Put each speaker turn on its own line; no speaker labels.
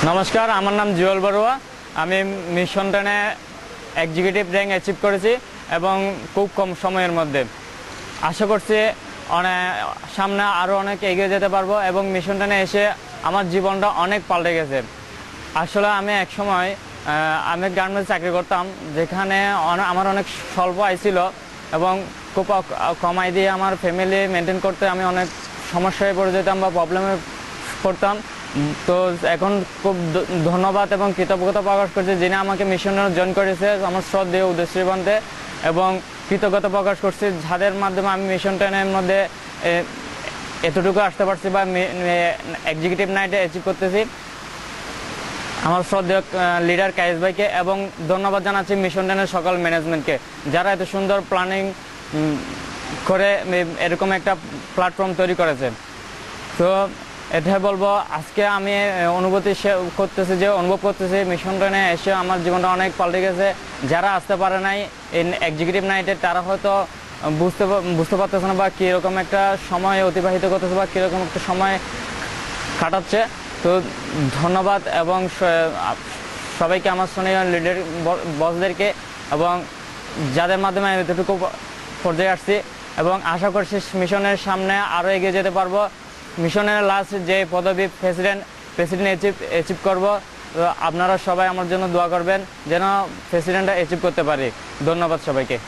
নমস্কার, আমার নাম জুয়েল বড়ুয়া। আমি মিশন 10-এ এক্সিকিউটিভ র্যাঙ্ক অ্যাচিভ করেছি এবং খুব কম সময়ের মধ্যে। আশা করছি সামনে আরও অনেক এগিয়ে যেতে পারবো এবং মিশন 10-এ এসে আমার জীবনটা অনেক পাল্টে গেছে। আসলে আমি এক সময় আমি গার্মেন্টস চাকরি করতাম, যেখানে আমার অনেক স্বল্প আয় ছিল এবং খুব কম আয় দিয়ে আমার ফ্যামিলি মেনটেন করতে আমি অনেক সমস্যায় পড়ে যেতাম বা প্রবলেমে পড়তাম। তো এখন খুব ধন্যবাদ এবং কৃতজ্ঞতা প্রকাশ করছি যিনি আমাকে মিশনে জয়েন করেছে, আমার শ্রদ্ধেয় উদয়শ্রী বন্তে, এবং কৃতজ্ঞতা প্রকাশ করছি যাদের মাধ্যমে আমি মিশন 10-এর মধ্যে এতটুকু আসতে পারছি বা এক্সিকিউটিভ নাইটে অ্যাচিভ করতেছি। আমার শ্রদ্ধেয় লিডার কায়েস ভাইকে, এবং ধন্যবাদ জানাচ্ছি মিশন 10-এর সকল ম্যানেজমেন্টকে, যারা এত সুন্দর প্ল্যানিং করে এরকম একটা প্ল্যাটফর্ম তৈরি করেছে। তো এটাই বলবো, আজকে আমি অনুভব করতেছি মিশন 10-এ এসে আমার জীবনটা অনেক পাল্টে গেছে। যারা আসতে পারে নাই এই এক্সিকিউটিভ নাইটে, তারা হয়তো বুঝতে পারতেছে না বা কীরকম একটা সময় অতিবাহিত করতেছে বা কীরকম একটা সময় কাটাচ্ছে। তো ধন্যবাদ এবং সবাইকে, আমার সিনিয়র লিডার বসদেরকে, এবং যাদের মাধ্যমে আমি এতটুকু পর্যায়ে আসছি, এবং আশা করছি মিশনের সামনে আরও এগিয়ে যেতে পারবো। মিশনের লাস্ট যে পদবি প্রেসিডেন্ট অ্যাচিভ করব। তো আপনারা সবাই আমার জন্য দোয়া করবেন যেন প্রেসিডেন্টটা অ্যাচিভ করতে পারি। ধন্যবাদ সবাইকে।